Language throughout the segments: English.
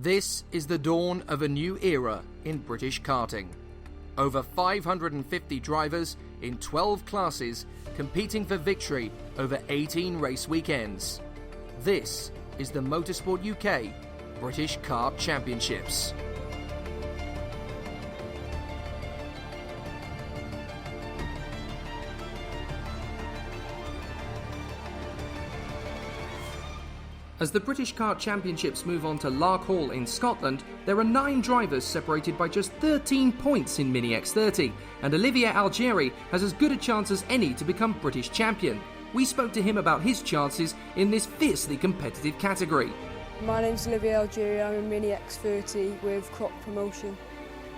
This is the dawn of a new era in British karting. Over 550 drivers in 12 classes competing for victory over 18 race weekends. This is the Motorsport UK British Kart Championships. As the British Kart Championships move on to Larkhall in Scotland, there are 9 drivers separated by just 13 points in Mini X30, and Olivia Algeria has as good a chance as any to become British champion. We spoke to him about his chances in this fiercely competitive category. My name's Olivia Algeria, I'm in Mini X30 with Crop Promotion,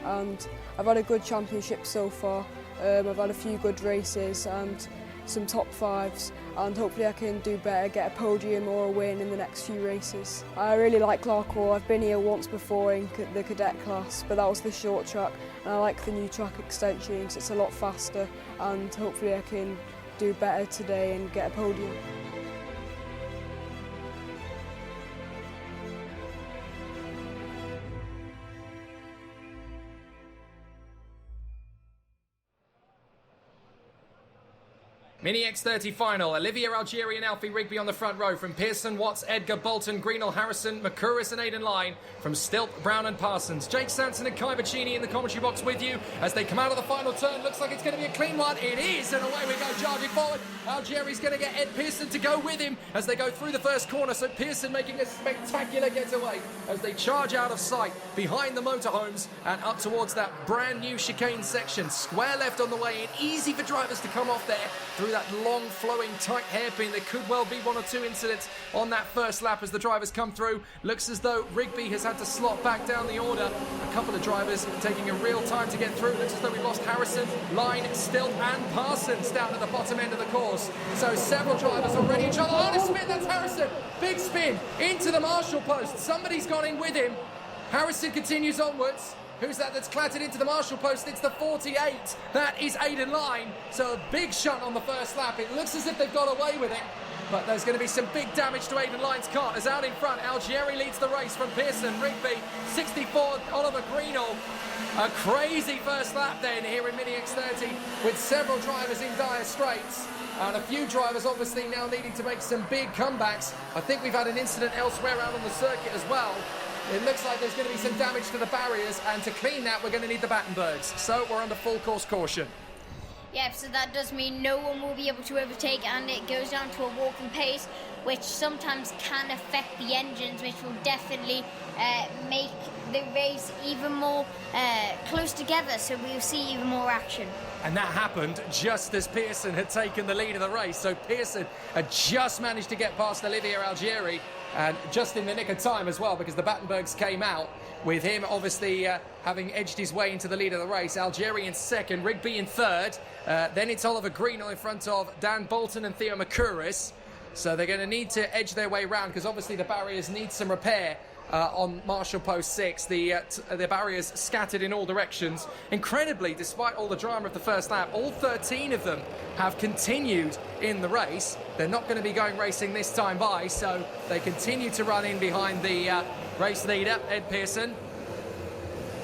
and I've had a good championship so far. I've had a few good races and some top fives, and hopefully I can do better, get a podium or a win in the next few races. I really like Larkhall. I've been here once before in the cadet class, but that was the short track, and I like the new track extensions. It's a lot faster, and hopefully I can do better today and get a podium. Mini X30 final, Olivia Algeria and Alfie Rigby on the front row. From Pearson, Watts, Edgar, Bolton, Greenall, Harrison, McCurris and Aidan Line. From Stilt, Brown and Parsons. Jake Sanson and Kai Vicini in the commentary box with you as they come out of the final turn. Looks like it's going to be a clean one. It is, and away we go, charging forward. Algeria's going to get Ed Pearson to go with him as they go through the first corner. So Pearson making a spectacular getaway as they charge out of sight behind the motorhomes and up towards that brand new chicane section. Square left on the way in, easy for drivers to come off there through that long flowing tight hairpin. There could well be one or two incidents on that first lap as the drivers come through. Looks as though Rigby has had to slot back down the order. A couple of drivers taking a real time to get through. Looks as though we lost Harrison, Line, Stilt and Parsons down at the bottom end of the course. So several drivers already in trouble. Oh, a spin, that's Harrison. Big spin into the marshal post. Somebody's gone in with him. Harrison continues onwards. Who's that that's clattered into the marshal post? It's the 48. That is Aidan Line. So a big shot on the first lap. It looks as if they've got away with it. But there's going to be some big damage to Aidan Line's kart. As out in front, Algeria leads the race from Pearson, Rigby, 64, Oliver Greenall. A crazy first lap then here in Mini X30 with several drivers in dire straits. And a few drivers obviously now needing to make some big comebacks. I think we've had an incident elsewhere out on the circuit as well. It looks like there's going to be some damage to the barriers, and to clean that we're going to need the Battenbergs. So we're under full course caution. Yeah, so that does mean no one will be able to overtake, and it goes down to a walking pace, which sometimes can affect the engines, which will definitely make the race even more close together, so we'll see even more action. And that happened just as Pearson had taken the lead of the race. So Pearson had just managed to get past Olivia Algeria, and just in the nick of time as well, because the Battenbergs came out with him obviously having edged his way into the lead of the race. Algeria in second, Rigby in third. Then it's Oliver Greenall in front of Dan Bolton and Theo McCurris. So they're going to need to edge their way round, because obviously the barriers need some repair on Marshall Post 6. The barriers scattered in all directions. Incredibly, despite all the drama of the first lap, all 13 of them have continued in the race. They're not going to be going racing this time by, so they continue to run in behind the race leader, Ed Pearson.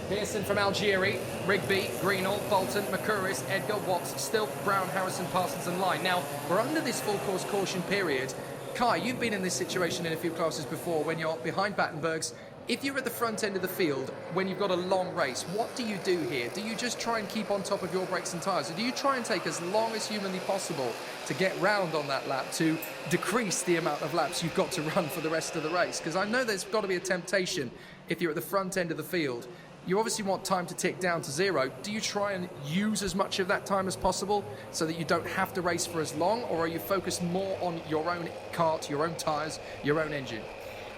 Pearson from Algeria, Rigby, Greenall, Bolton, McCurris, Edgar, Watts, Stilt, Brown, Harrison, Parsons and Line. Now, we're under this full course caution period. Kai, you've been in this situation in a few classes before when you're behind Battenbergs. If you're at the front end of the field, when you've got a long race, what do you do here? Do you just try and keep on top of your brakes and tyres? Or do you try and take as long as humanly possible to get round on that lap, to decrease the amount of laps you've got to run for the rest of the race? Because I know there's got to be a temptation if you're at the front end of the field. You obviously want time to tick down to zero. Do you try and use as much of that time as possible so that you don't have to race for as long, or are you focused more on your own kart, your own tyres, your own engine?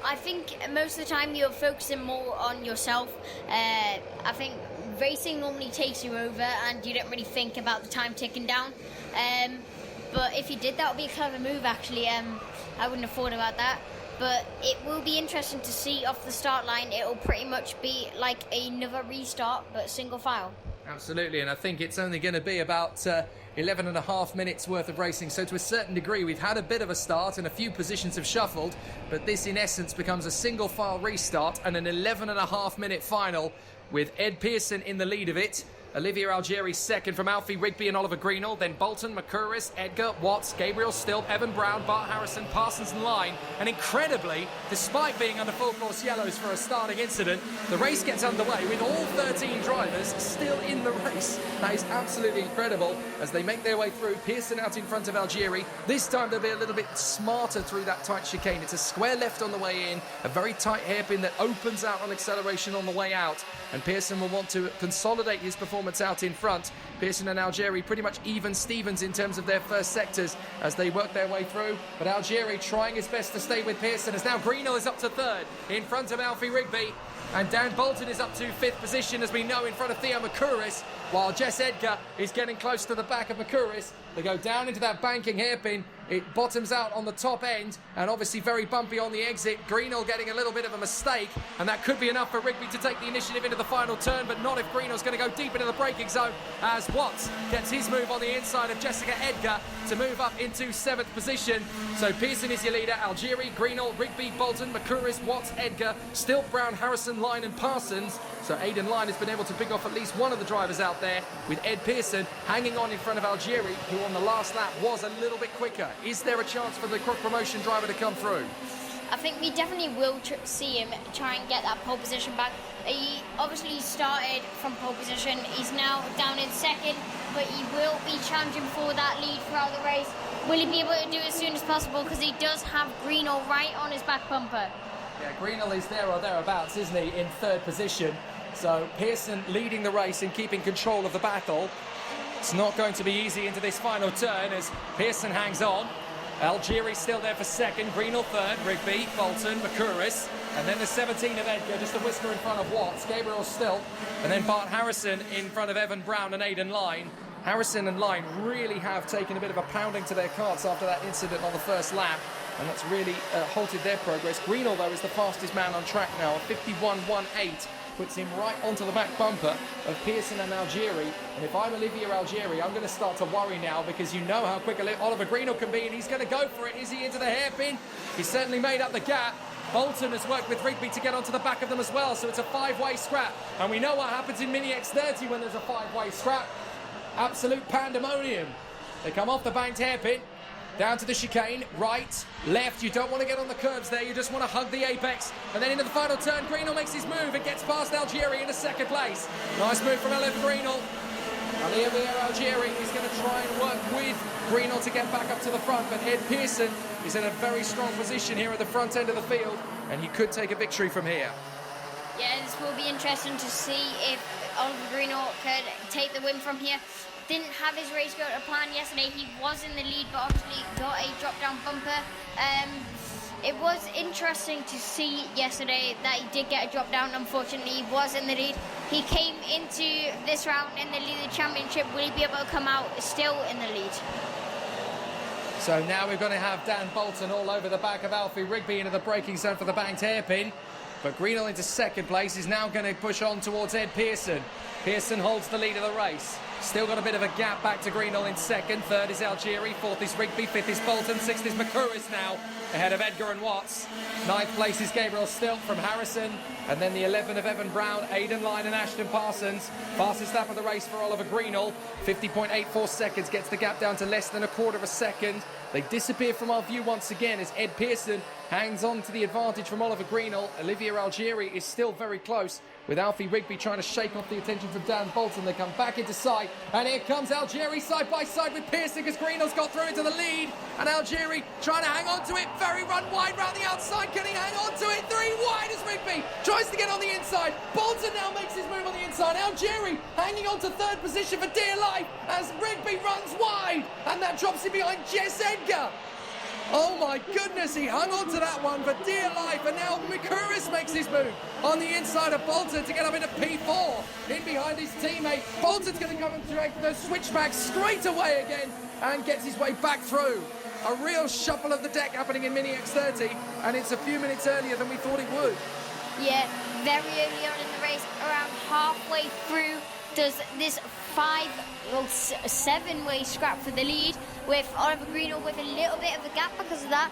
I think most of the time you're focusing more on yourself. I think racing normally takes you over and you don't really think about the time ticking down. But if you did, that would be a clever move actually. I wouldn't have thought about that. But it will be interesting to see off the start line. It will pretty much be like another restart, but single file. Absolutely, and I think it's only going to be about 11 and a half minutes worth of racing. So to a certain degree, we've had a bit of a start and a few positions have shuffled, but this in essence becomes a single file restart and an 11 and a half minute final with Ed Pearson in the lead of it. Olivia Algeria second from Alfie Rigby and Oliver Greenall, then Bolton, McCurris, Edgar, Watts, Gabriel Stilp, Evan Brown, Bart Harrison, Parsons and Line. And incredibly, despite being under full course yellows for a starting incident, the race gets underway with all 13 drivers still in the race. That is absolutely incredible as they make their way through. Pearson out in front of Algeria. This time they'll be a little bit smarter through that tight chicane. It's a square left on the way in, a very tight hairpin that opens out on acceleration on the way out. And Pearson will want to consolidate his performance out in front. Pearson and Algeria pretty much even Stevens in terms of their first sectors as they work their way through. But Algeria trying his best to stay with Pearson as now Greenall is up to third in front of Alfie Rigby. And Dan Bolton is up to fifth position, as we know, in front of Theo McCurris, while Jess Edgar is getting close to the back of McCurris. They go down into that banking hairpin. It bottoms out on the top end, and obviously very bumpy on the exit. Greenall getting a little bit of a mistake, and that could be enough for Rigby to take the initiative into the final turn, but not if Greenall's going to go deep into the braking zone, as Watts gets his move on the inside of Jessica Edgar to move up into seventh position. So Pearson is your leader. Algeria, Greenall, Rigby, Bolton, McCurris, Watts, Edgar, Stilp, Brown, Harrison, Line and Parsons. So Aidan Line has been able to pick off at least one of the drivers out there, with Ed Pearson hanging on in front of Algeria, who on the last lap was a little bit quicker. Is there a chance for the Crook Promotion driver to come through? I think we definitely will see him try and get that pole position back. He obviously started from pole position. He's now down in second, but he will be challenging for that lead throughout the race. Will he be able to do it as soon as possible? Because he does have Greenall right on his back bumper. Yeah, Greenall is there or thereabouts, isn't he, in third position. So Pearson leading the race and keeping control of the battle. It's not going to be easy into this final turn as Pearson hangs on. Algeria still there for second, Greenall third, Rigby, Bolton, McCurris, and then the 17 of Edgar, just a whisker in front of Watts, Gabriel Stilp, and then Bart Harrison in front of Evan Brown and Aidan Line. Harrison and Line really have taken a bit of a pounding to their carts after that incident on the first lap, and that's really halted their progress. Greenall, though, is the fastest man on track now, a 51.18. Puts him right onto the back bumper of Pearson and Algeria. And if I'm Olivia Algeria, I'm going to start to worry now, because you know how quick Oliver Greenall can be, and he's going to go for it. Is he into the hairpin? He's certainly made up the gap. Bolton has worked with Rigby to get onto the back of them as well, so it's a five-way scrap. And we know what happens in Mini X30 when there's a five-way scrap. Absolute pandemonium. They come off the banked hairpin, down to the chicane, right, left. You don't want to get on the curves there, you just want to hug the apex. And then into the final turn, Greenall makes his move and gets past Algeria into second place. Nice move from Olivia Greenall. Olivia Algeria is going to try and work with Greenall to get back up to the front, but Ed Pearson is in a very strong position here at the front end of the field, and he could take a victory from here. Yeah, this will be interesting to see if Oliver Greenall could take the win from here. Didn't have his race go to plan yesterday. He was in the lead, but obviously got a drop-down bumper. It was interesting to see yesterday that he did get a drop-down. Unfortunately, he was in the lead. He came into this round in the lead of the championship. Will he be able to come out still in the lead? So now we're going to have Dan Bolton all over the back of Alfie Rigby into the braking zone for the banked hairpin. But Greenall into second place is now going to push on towards Ed Pearson. Pearson holds the lead of the race. Still got a bit of a gap back to Greenall in second. Third is Algeria. Fourth is Rigby. Fifth is Bolton. Sixth is McCurris now, ahead of Edgar and Watts. Ninth place is Gabriel Stilp from Harrison. And then the 11 of Evan Brown, Aidan Line and Ashton Parsons. Fastest lap of the race for Oliver Greenall. 50.84 seconds, gets the gap down to less than a quarter of a second. They disappear from our view once again as Ed Pearson hangs on to the advantage from Oliver Greenall. Olivia Algeria is still very close, with Alfie Rigby trying to shake off the attention from Dan Bolton. They come back into sight, and here comes Algeria side by side with Pearson, because Greenall's got through into the lead, and Algeria trying to hang on to it. Very run wide round the outside. Can he hang on to it? Three wide as Rigby tries to get on the inside. Bolton now makes his move on the inside. Algeria hanging on to third position for dear life as Rigby runs wide, and that drops him behind Jess Edgar. Oh my goodness, he hung on to that one for dear life, and now McCurris makes his move on the inside of Bolton to get up into P4 in behind his teammate. Bolton's going to come and direct the switchback straight away again and gets his way back through. A real shuffle of the deck happening in Mini X30, and it's a few minutes earlier than we thought it would. Yeah, very early on in the race, around halfway through does this seven-way scrap for the lead, with Oliver Greenall with a little bit of a gap because of that.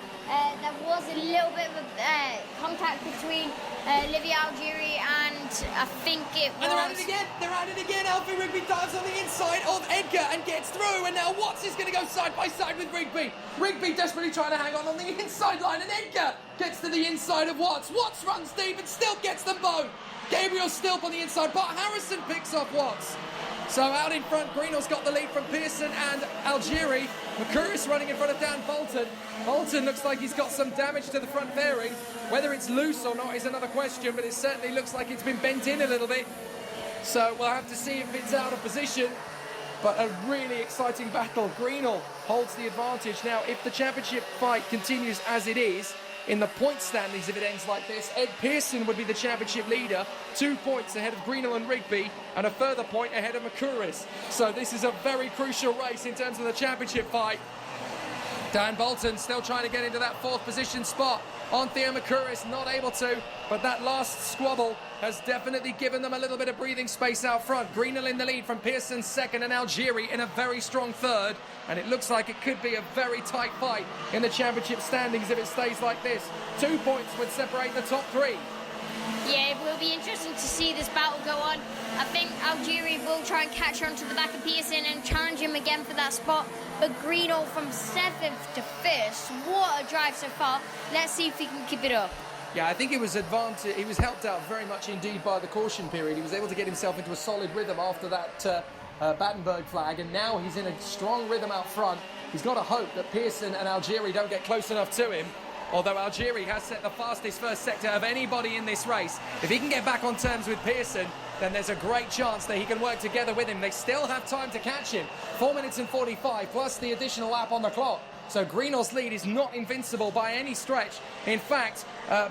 There was a little bit of a contact between Olivia Algeria and I think it was... And they're at it again. They're at it again. Alfie Rigby dives on the inside of Edgar and gets through. And now Watts is going to go side by side with Rigby. Rigby desperately trying to hang on the inside line. And Edgar gets to the inside of Watts. Watts runs deep and still gets them both. Gabriel Stilp on the inside, but Harrison picks off Watts. So out in front, Greenall's got the lead from Pearson and Algeria. Mercouris running in front of Dan Bolton. Bolton looks like he's got some damage to the front fairing. Whether it's loose or not is another question, but it certainly looks like it's been bent in a little bit. So we'll have to see if it's out of position. But a really exciting battle. Greenall holds the advantage. Now, if the championship fight continues as it is, in the point standings, if it ends like this, Ed Pearson would be the championship leader, 2 points ahead of Greenall and Rigby, and a further point ahead of Mercouris. So this is a very crucial race in terms of the championship fight. Dan Bolton still trying to get into that fourth position spot on Theo Mercouris, not able to, but that last squabble has definitely given them a little bit of breathing space out front. Greenall in the lead from Pearson second and Algeria in a very strong third, and it looks like it could be a very tight fight in the championship standings if it stays like this. 2 points would separate the top three. Yeah, it will be interesting to see this battle go on. I think Algeria will try and catch her onto the back of Pearson and challenge him again for that spot. But Greenall from 7th to 1st, what a drive so far. Let's see if he can keep it up. Yeah, I think it was he was helped out very much indeed by the caution period. He was able to get himself into a solid rhythm after that Battenberg flag, and now he's in a strong rhythm out front. He's got to hope that Pearson and Algeria don't get close enough to him. Although Algeria has set the fastest first sector of anybody in this race. If he can get back on terms with Pearson, then there's a great chance that he can work together with him. They still have time to catch him. 4 minutes and 45 plus the additional lap on the clock. So Greenall's lead is not invincible by any stretch. In fact,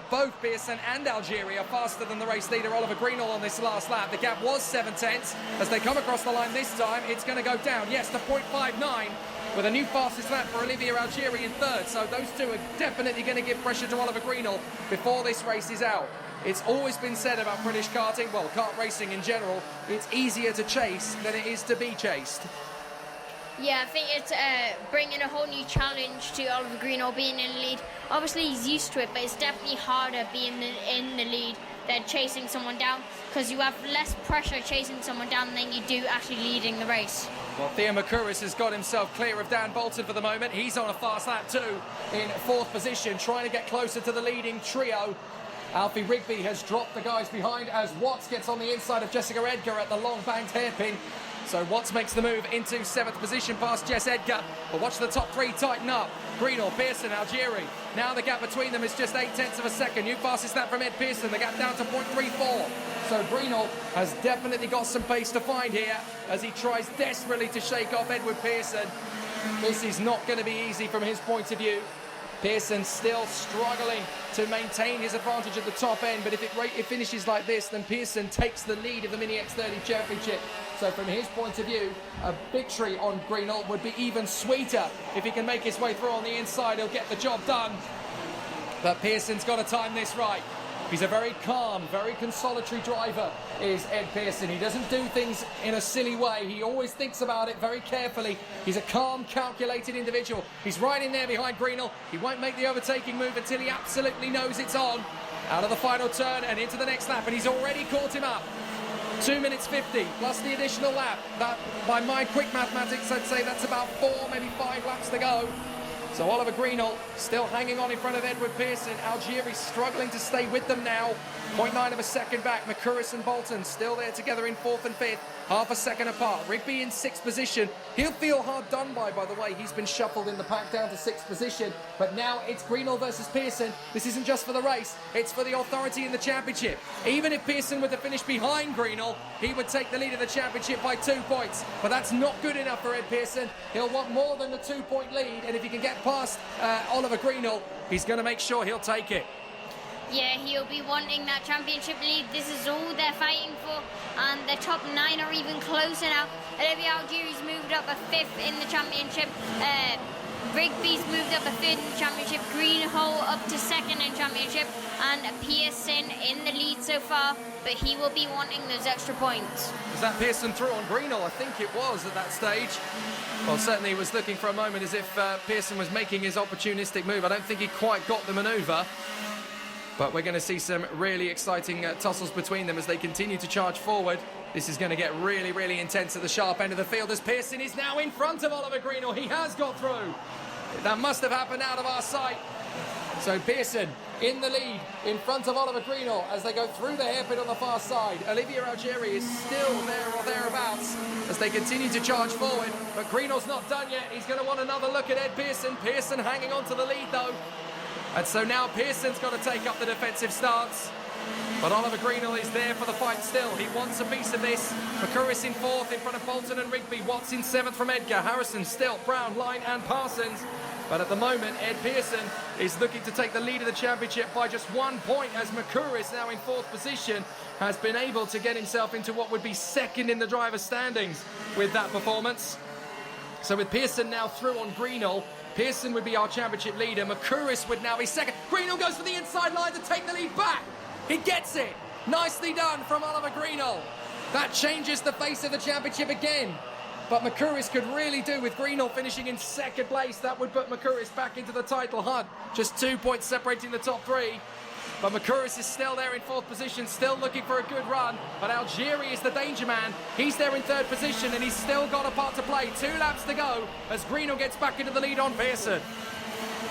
both Pearson and Algeria are faster than the race leader Oliver Greenall on this last lap. The gap was 7/10. As they come across the line this time, it's going to go down. Yes, to 0.59. With a new fastest lap for Olivia Algeria in third. So those two are definitely going to give pressure to Oliver Greenall before this race is out. It's always been said about British karting, well, kart racing in general, it's easier to chase than it is to be chased. Yeah, I think it's bringing a whole new challenge to Oliver Greenall being in the lead. Obviously, he's used to it, but it's definitely harder being in the lead than chasing someone down, because you have less pressure chasing someone down than you do actually leading the race. Well, Theo Mercouris has got himself clear of Dan Bolton for the moment. He's on a fast lap too, in fourth position, trying to get closer to the leading trio. Alfie Rigby has dropped the guys behind as Watts gets on the inside of Jessica Edgar at the long banked hairpin. So Watts makes the move into 7th position past Jess Edgar. But watch the top three tighten up. Greenall, Pearson, Algeria. Now the gap between them is just 0.8 of a second. New fastest lap from Ed Pearson. The gap down to 0.34. So Greenall has definitely got some pace to find here as he tries desperately to shake off Edward Pearson. This is not going to be easy from his point of view. Pearson still struggling to maintain his advantage at the top end, but if it finishes like this, then Pearson takes the lead of the Mini X30 Championship. So from his point of view, a victory on Greenall would be even sweeter. If he can make his way through on the inside, he'll get the job done. But Pearson's got to time this right. He's a very calm, very consolatory driver, is Ed Pearson. He doesn't do things in a silly way. He always thinks about it very carefully. He's a calm, calculated individual. He's right in there behind Greenall. He won't make the overtaking move until he absolutely knows it's on. Out of the final turn and into the next lap, and he's already caught him up. 2 minutes 50 plus the additional lap. That, by my quick mathematics, I'd say that's about 4, maybe 5 laps to go. So Oliver Greenall still hanging on in front of Edward Pearson. Algeria struggling to stay with them now. 0.9 of a second back. Mercouris and Bolton still there together in 4th and 5th. Half a second apart. Rigby in 6th position. He'll feel hard done by the way. He's been shuffled in the pack down to 6th position. But now it's Greenall versus Pearson. This isn't just for the race. It's for the authority in the championship. Even if Pearson were to finish behind Greenall, he would take the lead of the championship by 2 points. But that's not good enough for Ed Pearson. He'll want more than the 2-point lead. And if he can get past Oliver Greenall, he's going to make sure he'll take it. Yeah, he'll be wanting that championship lead. This is all they're fighting for, and the top 9 are even closer now. Olivia Algeria's moved up a 5th in the championship. Rigby's moved up a third in the championship, Greenhall up to second in championship, and Pearson in the lead so far, but he will be wanting those extra points. Was that Pearson through on Greenhall? I think it was at that stage. Well, certainly he was looking for a moment as if Pearson was making his opportunistic move. I don't think he quite got the manoeuvre. But we're going to see some really exciting tussles between them as they continue to charge forward. This is going to get really, really intense at the sharp end of the field as Pearson is now in front of Oliver Greenhall. He has got through. That must have happened out of our sight. So Pearson in the lead in front of Oliver Greenhall as they go through the hairpin on the far side. Olivia Algeria is still there or thereabouts as they continue to charge forward. But Greenhall's not done yet. He's going to want another look at Ed Pearson. Pearson hanging on to the lead though. And so now Pearson's got to take up the defensive stance. But Oliver Greenhall is there for the fight still. He wants a piece of this. McCurris in fourth in front of Bolton and Rigby. Watts in seventh from Edgar. Harrison, Stilt, Brown, Line and Parsons. But at the moment, Ed Pearson is looking to take the lead of the championship by just 1 point as McCurris, now in fourth position, has been able to get himself into what would be second in the driver's standings with that performance. So with Pearson now through on Greenhall, Pearson would be our championship leader. McCurris would now be second. Greenhall goes for the inside line to take the lead back. He gets it. Nicely done from Oliver Greenhall. That changes the face of the championship again. But McCurris could really do with Greenhall finishing in second place. That would put McCurris back into the title hunt. Just 2 points separating the top three. But McCurris is still there in fourth position, still looking for a good run. But Algeria is the danger man. He's there in third position and he's still got a part to play. 2 laps to go as Greenhall gets back into the lead on Pearson.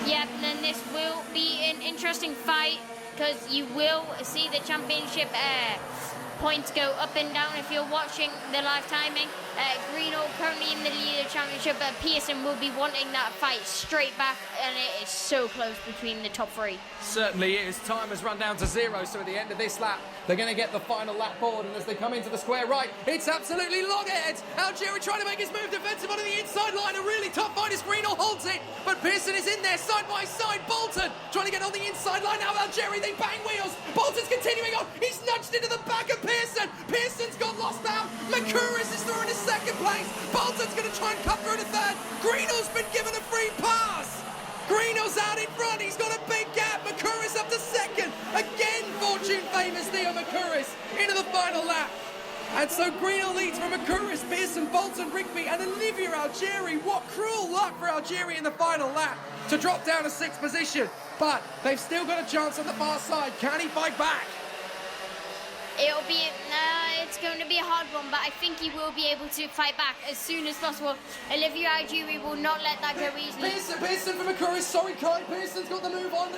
Yep, and then this will be an interesting fight because you will see the championship points go up and down if you're watching the live timing. Greenhall currently in the lead of the championship, but Pearson will be wanting that fight straight back, and it is so close between the top three. Certainly is. Time has run down to 0, so at the end of this lap, they're going to get the final lap board, and as they come into the square right, it's absolutely loggerheads. Algeria trying to make his move defensive onto the inside line. A really tough fight as Greenhall holds it, but Pearson is in there side by side. Bolton trying to get on the inside line. Now Algeria, they bang wheels. Bolton's continuing on. He's nudged into the back of Pearson. Pearson's got lost out. McCurris is through into second place. Bolton's going to try and cut through to third. Greenhall's been given a free pass. Greenhall's out in front. He's got a big gap. McCurris up to second. Again, fortune famous Theo McCurris into the final lap. And so Greenhall leads from McCurris, Pearson, Bolton, Rigby and Olivia Algeria. What cruel luck for Algeria in the final lap to drop down to 6th position. But they've still got a chance on the far side. Can he fight back? It's going to be a hard one, but I think he will be able to fight back as soon as possible. Olivia Algeria will not let that go easily. Pearson for McCurris. Sorry, Kai. Pearson's got the move on.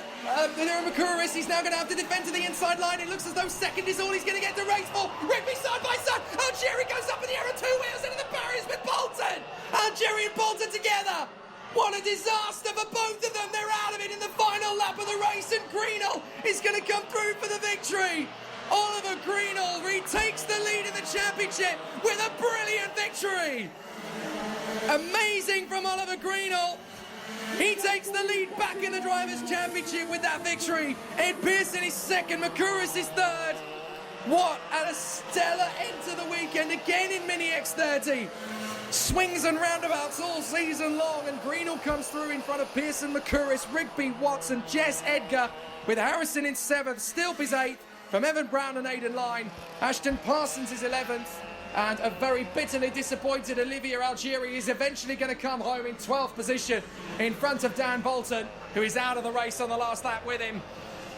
McCurris, he's now going to have to defend to the inside line. It looks as though second is all he's going to get to race for. Rigby side by side. Algeria goes up in the air on 2 wheels into the barriers with Bolton. Algeria and Bolton together. What a disaster for both of them. They're out of it in the final lap of the race, and Greenhall is going to come through for the victory. Oliver Greenhall retakes the lead in the championship with a brilliant victory. Amazing from Oliver Greenhall. He takes the lead back in the Drivers' Championship with that victory. Ed Pearson is second, McCurris is third. What a stellar end to the weekend again in Mini X30. Swings and roundabouts all season long, and Greenhall comes through in front of Pearson, McCurris, Rigby, Watts and Jess Edgar, with Harrison in 7th, Stilp is 8th, from Evan Brown and Aidan Line. Ashton Parsons is 11th, and a very bitterly disappointed Olivia Algeria is eventually going to come home in 12th position in front of Dan Bolton, who is out of the race on the last lap with him.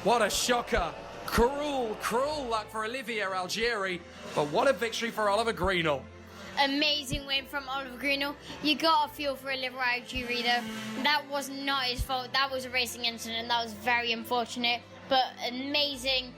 What a shocker. Cruel, cruel luck for Olivia Algeria, but what a victory for Oliver Greenhall. Amazing win from Oliver Greenhall. You got to feel for Olivia Algeria though. That was not his fault. That was a racing incident. That was very unfortunate, but amazing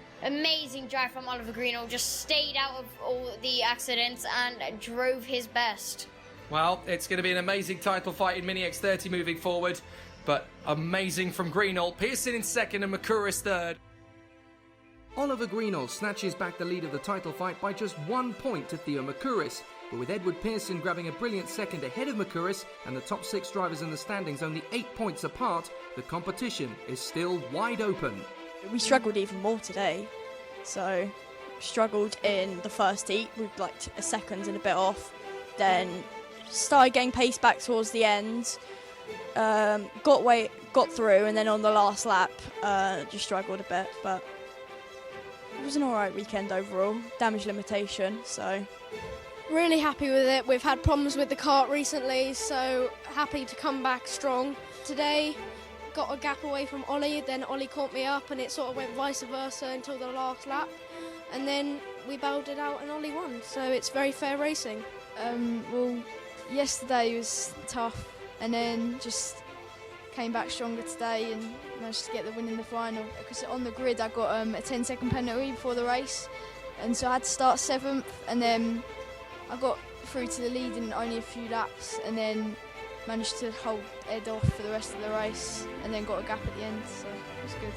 drive from Oliver Greenhall. Just stayed out of all the accidents and drove his best. Well, it's going to be an amazing title fight in Mini X30 moving forward, but amazing from Greenhall. Pearson in second and McCurris third. Oliver Greenhall snatches back the lead of the title fight by just 1 point to Theo McCurris, but with Edward Pearson grabbing a brilliant second ahead of McCurris and the top 6 drivers in the standings only 8 points apart, the competition is still wide open. We struggled even more today, so struggled in the first heat with like a second and a bit off, then started getting pace back towards the end, got through, and then on the last lap just struggled a bit, but it was an alright weekend overall. Damage limitation, so Really happy with it. We've had problems with the kart recently, so happy to come back strong. Today, got a gap away from Ollie, then Ollie caught me up, and it sort of went vice versa until the last lap. And then we battled it out and Ollie won, so it's very fair racing. Well, yesterday was tough, and then just came back stronger today and managed to get the win in the final. Because on the grid I got a 10-second penalty before the race, and so I had to start 7th, and then I got through to the lead in only a few laps, and then managed to hold Ed off for the rest of the race, and then got a gap at the end, so it was good.